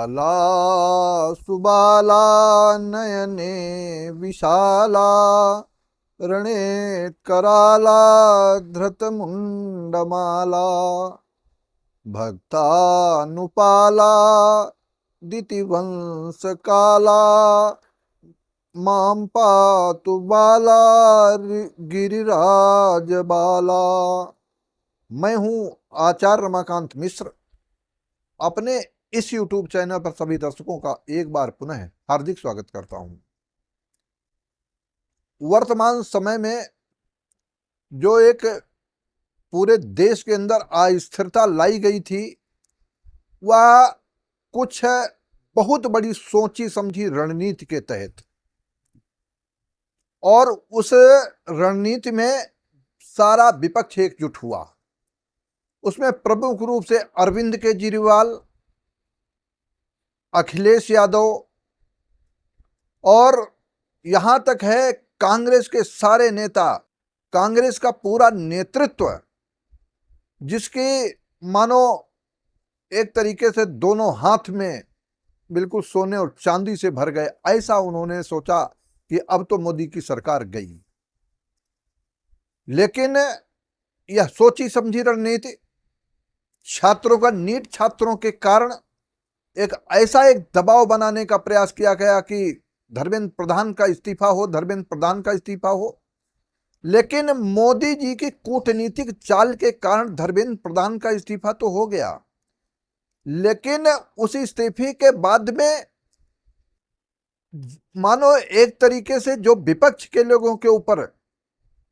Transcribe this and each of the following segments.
बाला सुबाला नयने विशाला रणे कराला धृतमुंडमाला भक्तानुपाला दितिवंश काला मां पातु बाला गिरिराज बाला। मैं हूं आचार्य रमाकांत मिश्र। अपने इस YouTube चैनल पर सभी दर्शकों का एक बार पुनः हार्दिक स्वागत करता हूं। वर्तमान समय में जो एक पूरे देश के अंदर अस्थिरता लाई गई थी, वह कुछ बहुत बड़ी सोची समझी रणनीति के तहत, और उस रणनीति में सारा विपक्ष एकजुट हुआ। उसमें प्रमुख रूप से अरविंद केजरीवाल, अखिलेश यादव और यहां तक है कांग्रेस के सारे नेता, कांग्रेस का पूरा नेतृत्व, जिसकी मानो एक तरीके से दोनों हाथ में बिल्कुल सोने और चांदी से भर गए, ऐसा उन्होंने सोचा कि अब तो मोदी की सरकार गई। लेकिन यह सोची समझी रणनीति छात्रों का, नीट छात्रों के कारण एक ऐसा एक दबाव बनाने का प्रयास किया गया कि धर्मेंद्र प्रधान का इस्तीफा हो, धर्मेंद्र प्रधान का इस्तीफा हो। लेकिन मोदी जी की कूटनीतिक चाल के कारण धर्मेंद्र प्रधान का इस्तीफा तो हो गया, लेकिन उस इस्तीफे के बाद में मानो एक तरीके से जो विपक्ष के लोगों के ऊपर,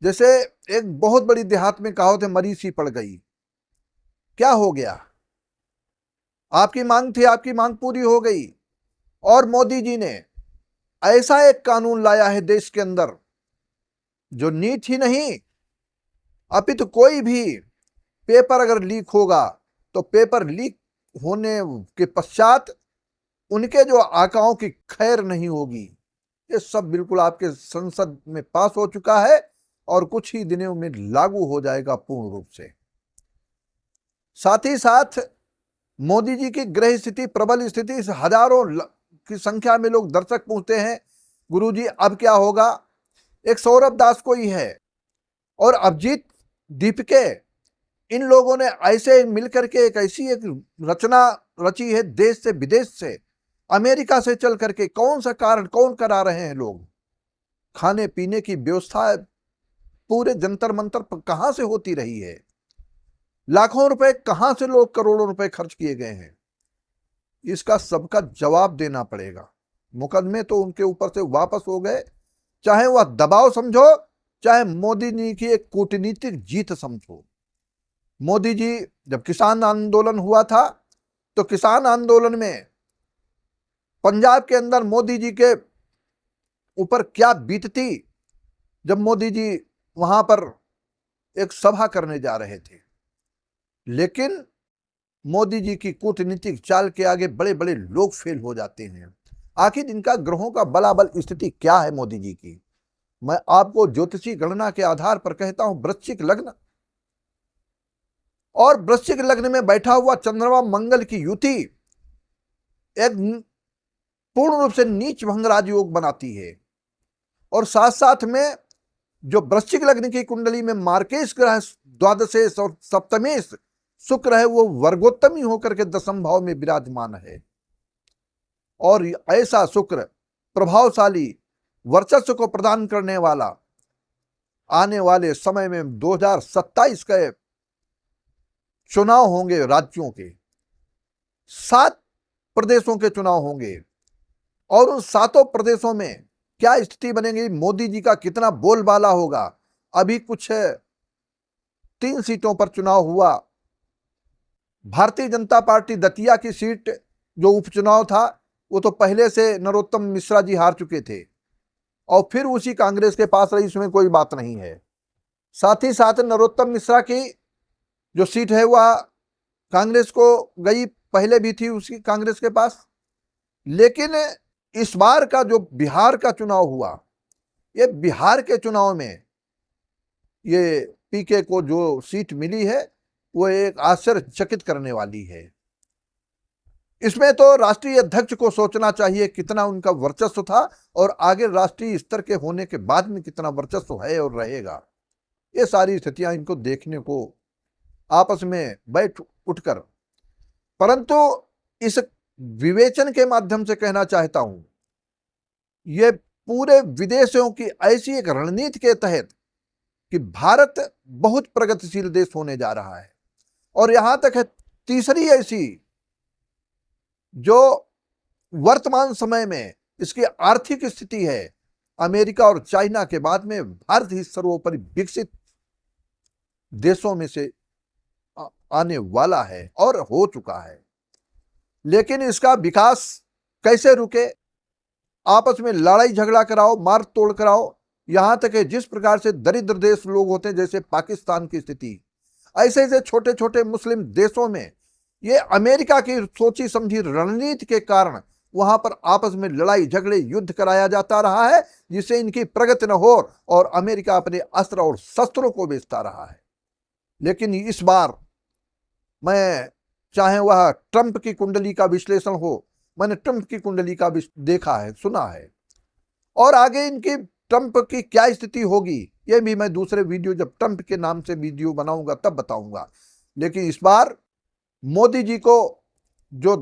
जैसे एक बहुत बड़ी देहात में कहावत है, मरी सी पड़ गई। क्या हो गया? आपकी मांग थी, आपकी मांग पूरी हो गई, और मोदी जी ने ऐसा एक कानून लाया है देश के अंदर, जो नीट ही नहीं अपितु कोई भी पेपर अगर लीक होगा तो पेपर लीक होने के पश्चात उनके जो आकाओं की खैर नहीं होगी। ये सब बिल्कुल आपके संसद में पास हो चुका है और कुछ ही दिनों में लागू हो जाएगा पूर्ण रूप से। साथ ही साथ मोदी जी की गृह स्थिति, प्रबल स्थिति, हजारों की संख्या में लोग, दर्शक पूछते हैं, गुरुजी अब क्या होगा? एक सौरभ दास को ही है और अभिजीत दीपके, इन लोगों ने ऐसे मिलकर के एक ऐसी एक रचना रची है, देश से विदेश से, अमेरिका से चल करके। कौन सा कारण कौन करा रहे हैं लोग? खाने पीने की व्यवस्था पूरे जंतर मंतर पर कहां से होती रही है? लाखों रुपए कहां से लोग, करोड़ों रुपए खर्च किए गए हैं? इसका सबका जवाब देना पड़ेगा। मुकदमे तो उनके ऊपर से वापस हो गए, चाहे वह दबाव समझो, चाहे मोदी जी की एक कूटनीतिक जीत समझो। मोदी जी, जब किसान आंदोलन हुआ था, तो किसान आंदोलन में पंजाब के अंदर मोदी जी के ऊपर क्या बीतती, जब मोदी जी वहां पर एक सभा करने जा रहे थे। लेकिन मोदी जी की कूटनीतिक चाल के आगे बड़े बड़े लोग फेल हो जाते हैं। आखिर इनका ग्रहों का बलाबल स्थिति क्या है मोदी जी की? मैं आपको ज्योतिषी गणना के आधार पर कहता हूं, वृश्चिक लग्न, और वृश्चिक लग्न में बैठा हुआ चंद्रमा मंगल की युति एक पूर्ण रूप से नीच भंग राजयोग बनाती है। और साथ साथ में जो वृश्चिक लग्न की कुंडली में मार्केश ग्रह द्वादशेश और सप्तमेश शुक्र है, वो वर्गोत्तमी होकर के दशम भाव में विराजमान है। और ऐसा शुक्र प्रभावशाली वर्चस्व को प्रदान करने वाला, आने वाले समय में 2027 के चुनाव होंगे, राज्यों के 7 प्रदेशों के चुनाव होंगे, और उन 7 प्रदेशों में क्या स्थिति बनेगी, मोदी जी का कितना बोलबाला होगा। अभी कुछ 3 सीटों पर चुनाव हुआ। भारतीय जनता पार्टी दतिया की सीट जो उपचुनाव था, वो तो पहले से नरोत्तम मिश्रा जी हार चुके थे, और फिर उसी कांग्रेस के पास रही, इसमें कोई बात नहीं है। साथ ही साथ नरोत्तम मिश्रा की जो सीट है वह कांग्रेस को गई, पहले भी थी उसकी कांग्रेस के पास। लेकिन इस बार का जो बिहार का चुनाव हुआ, ये बिहार के चुनाव में ये पीके को जो सीट मिली है, वो एक आश्चर्यचकित करने वाली है। इसमें तो राष्ट्रीय अध्यक्ष को सोचना चाहिए कितना उनका वर्चस्व था और आगे राष्ट्रीय स्तर के होने के बाद में कितना वर्चस्व है और रहेगा। ये सारी स्थितियां इनको देखने को आपस में बैठ उठकर, परंतु इस विवेचन के माध्यम से कहना चाहता हूं, ये पूरे विदेशों की ऐसी एक रणनीति के तहत कि भारत बहुत प्रगतिशील देश होने जा रहा है और यहां तक है तीसरी ऐसी जो वर्तमान समय में इसकी आर्थिक स्थिति है, अमेरिका और चाइना के बाद में भारत ही सर्वोपरि विकसित देशों में से आने वाला है और हो चुका है। लेकिन इसका विकास कैसे रुके? आपस में लड़ाई झगड़ा कराओ, मार तोड़ कराओ, यहां तक है जिस प्रकार से दरिद्र देश लोग होते हैं जैसे पाकिस्तान की स्थिति, ऐसे ऐसे छोटे छोटे मुस्लिम देशों में ये अमेरिका की सोची समझी रणनीति के कारण वहां पर आपस में लड़ाई झगड़े युद्ध कराया जाता रहा है, जिससे इनकी प्रगति न हो और अमेरिका अपने अस्त्र और शस्त्रों को बेचता रहा है। लेकिन इस बार मैं, चाहे वह ट्रंप की कुंडली का विश्लेषण हो, मैंने ट्रंप की कुंडली का देखा है, सुना है, और आगे इनकी ट्रंप की क्या स्थिति होगी यह भी मैं दूसरे वीडियो, जब ट्रंप के नाम से वीडियो बनाऊंगा तब बताऊंगा। लेकिन इस बार मोदी जी को जो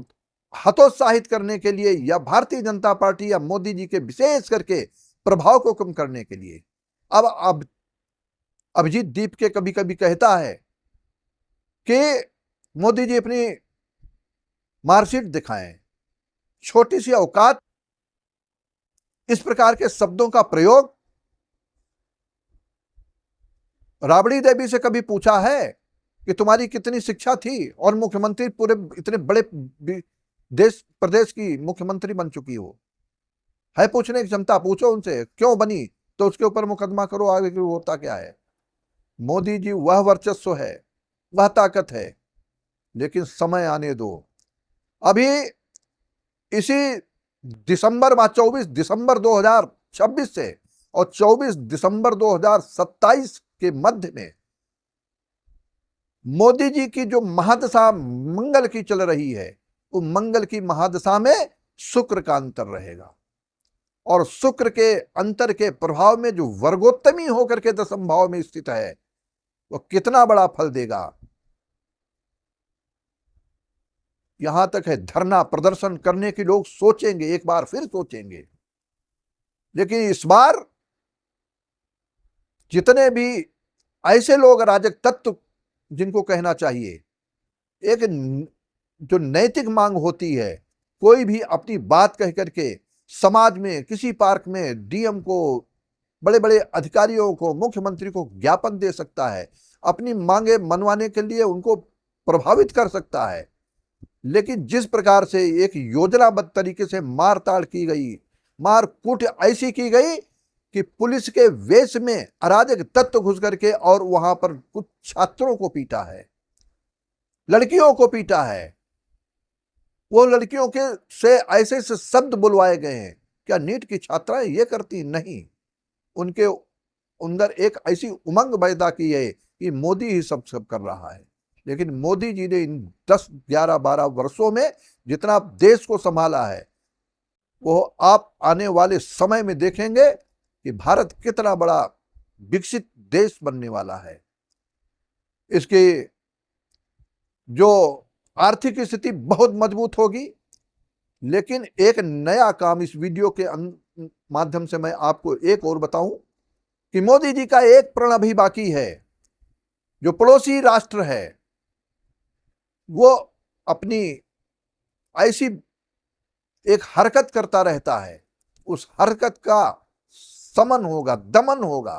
हतोत्साहित करने के लिए या भारतीय जनता पार्टी या मोदी जी के विशेष करके प्रभाव को कम करने के लिए अब अभिजीत दीप के कभी कभी कहता है कि मोदी जी अपनी मार्कशीट दिखाएं, छोटी सी औकात, इस प्रकार के शब्दों का प्रयोग। राबड़ी देवी से कभी पूछा है कि तुम्हारी कितनी शिक्षा थी और मुख्यमंत्री पूरे इतने बड़े देश प्रदेश की मुख्यमंत्री बन चुकी हो? है पूछने की क्षमता? पूछो उनसे क्यों बनी, तो उसके ऊपर मुकदमा करो, आगे की होता क्या है। मोदी जी वह वर्चस्व है, वह ताकत है, लेकिन समय आने दो। अभी इसी दिसंबर 24 दिसंबर 2026 से और 24 दिसंबर 2027 के मध्य में मोदी जी की जो महादशा मंगल की चल रही है, वो मंगल की महादशा में शुक्र का अंतर रहेगा और शुक्र के अंतर के प्रभाव में जो वर्गोत्तमी होकर के दशम भाव में स्थित है, वो कितना बड़ा फल देगा। यहां तक है धरना प्रदर्शन करने के लोग सोचेंगे, एक बार फिर सोचेंगे। लेकिन इस बार जितने भी ऐसे लोग अराजक तत्व, जिनको कहना चाहिए, एक जो नैतिक मांग होती है, कोई भी अपनी बात कह करके समाज में किसी पार्क में डीएम को, बड़े बड़े अधिकारियों को, मुख्यमंत्री को ज्ञापन दे सकता है, अपनी मांगे मनवाने के लिए उनको प्रभावित कर सकता है। लेकिन जिस प्रकार से एक योजनाबद्ध तरीके से मारताड़ की गई, मार कूट ऐसी की गई कि पुलिस के वेश में अराजक तत्व घुस करके और वहां पर कुछ छात्रों को पीटा है, लड़कियों को पीटा है। वो लड़कियों के से ऐसे से शब्द बुलवाए गए हैं, क्या नीट की छात्राएं ये करती? नहीं, उनके अंदर एक ऐसी उमंग पैदा की है कि मोदी ही सब कर रहा है। लेकिन मोदी जी ने इन 10, 11, 12 वर्षों में जितना देश को संभाला है, वो आप आने वाले समय में देखेंगे कि भारत कितना बड़ा विकसित देश बनने वाला है। इसकी जो आर्थिक स्थिति बहुत मजबूत होगी। लेकिन एक नया काम इस वीडियो के माध्यम से मैं आपको एक और बताऊं कि मोदी जी का एक प्रण अभी बाकी है। जो पड़ोसी राष्ट्र है वो अपनी ऐसी एक हरकत करता रहता है, उस हरकत का समन होगा, दमन होगा,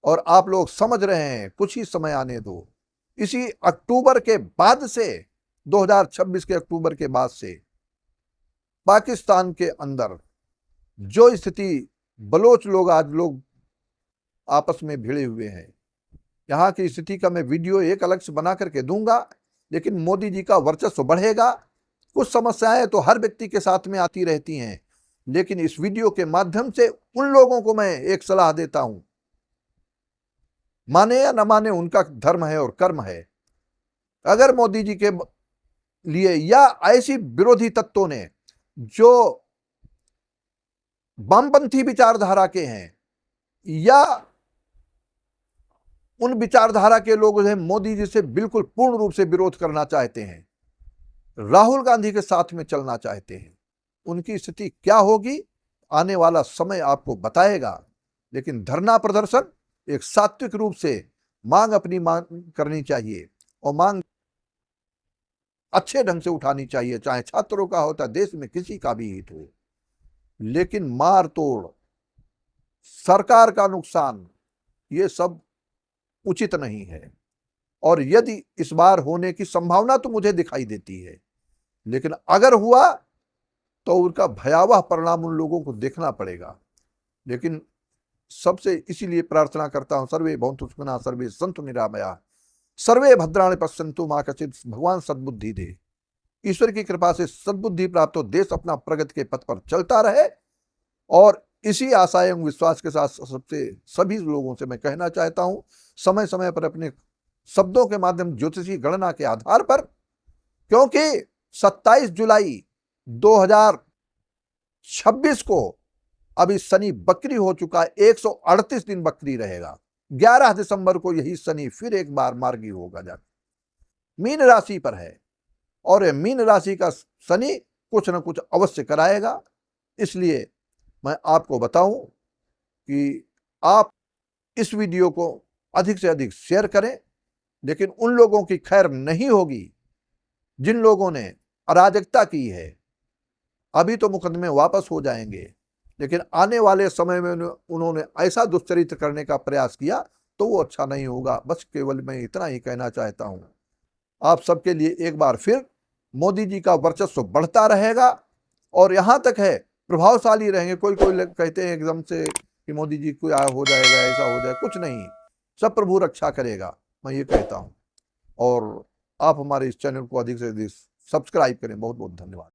और आप लोग समझ रहे हैं, कुछ ही समय आने दो। इसी अक्टूबर के बाद से, 2026 के अक्टूबर के बाद से पाकिस्तान के अंदर जो स्थिति, बलोच लोग आज लोग आपस में भिड़े हुए हैं, यहाँ की स्थिति का मैं वीडियो एक अलग से बना करके दूंगा। लेकिन मोदी जी का वर्चस्व बढ़ेगा। कुछ समस्याएं तो हर व्यक्ति के साथ में आती रहती हैं, लेकिन इस वीडियो के माध्यम से उन लोगों को मैं एक सलाह देता हूं, माने या न माने उनका धर्म है और कर्म है। अगर मोदी जी के लिए या ऐसी विरोधी तत्वों ने जो वामपंथी विचारधारा के हैं या उन विचारधारा के लोग जो है मोदी जी से बिल्कुल पूर्ण रूप से विरोध करना चाहते हैं, राहुल गांधी के साथ में चलना चाहते हैं, उनकी स्थिति क्या होगी आने वाला समय आपको बताएगा। लेकिन धरना प्रदर्शन एक सात्विक रूप से मांग अपनी मांग करनी चाहिए और मांग अच्छे ढंग से उठानी चाहिए, चाहे छात्रों का हो चाहे देश में किसी का भी हित हो। लेकिन मार तोड़, सरकार का नुकसान, ये सब उचित नहीं है। और यदि इस बार होने की संभावना तो मुझे दिखाई देती है, लेकिन अगर हुआ तो उनका भयावह परिणाम उन लोगों को देखना पड़ेगा। लेकिन सबसे इसीलिए प्रार्थना करता हूं, सर्वे भवन्तु सुखिनः, सर्वे सन्तु निरामयाः, सर्वे भद्राणि पश्यन्तु मा कश्चित्, भगवान सद्बुद्धि दे। ईश्वर की कृपा से सद्बुद्धि प्राप्त हो, देश अपना प्रगति के पथ पर चलता रहे। और इसी आशा एवं विश्वास के साथ सबसे सभी लोगों से मैं कहना चाहता हूं, समय समय पर अपने शब्दों के माध्यम ज्योतिषी गणना के आधार पर, क्योंकि 27 जुलाई 2026 को अभी शनि बकरी हो चुका है, 138 दिन बकरी रहेगा। 11 दिसंबर को यही शनि फिर एक बार मार्गी होगा जाकर मीन राशि पर है, और मीन राशि का शनि कुछ न कुछ अवश्य कराएगा। इसलिए मैं आपको बताऊं कि आप इस वीडियो को अधिक से अधिक शेयर करें। लेकिन उन लोगों की खैर नहीं होगी जिन लोगों ने अराजकता की है। अभी तो मुकदमे वापस हो जाएंगे, लेकिन आने वाले समय में उन्होंने ऐसा दुष्चरित्र करने का प्रयास किया तो वो अच्छा नहीं होगा। बस केवल मैं इतना ही कहना चाहता हूं। आप सबके लिए एक बार फिर मोदी जी का वर्चस्व बढ़ता रहेगा, और यहां तक है प्रभावशाली रहेंगे। कोई लोग कहते हैं एकदम से कि मोदी जी को हो जाएगा, ऐसा हो जाए, कुछ नहीं, सब प्रभु रक्षा करेगा, मैं ये कहता हूं। और आप हमारे इस चैनल को अधिक से अधिक सब्सक्राइब करें। बहुत बहुत धन्यवाद।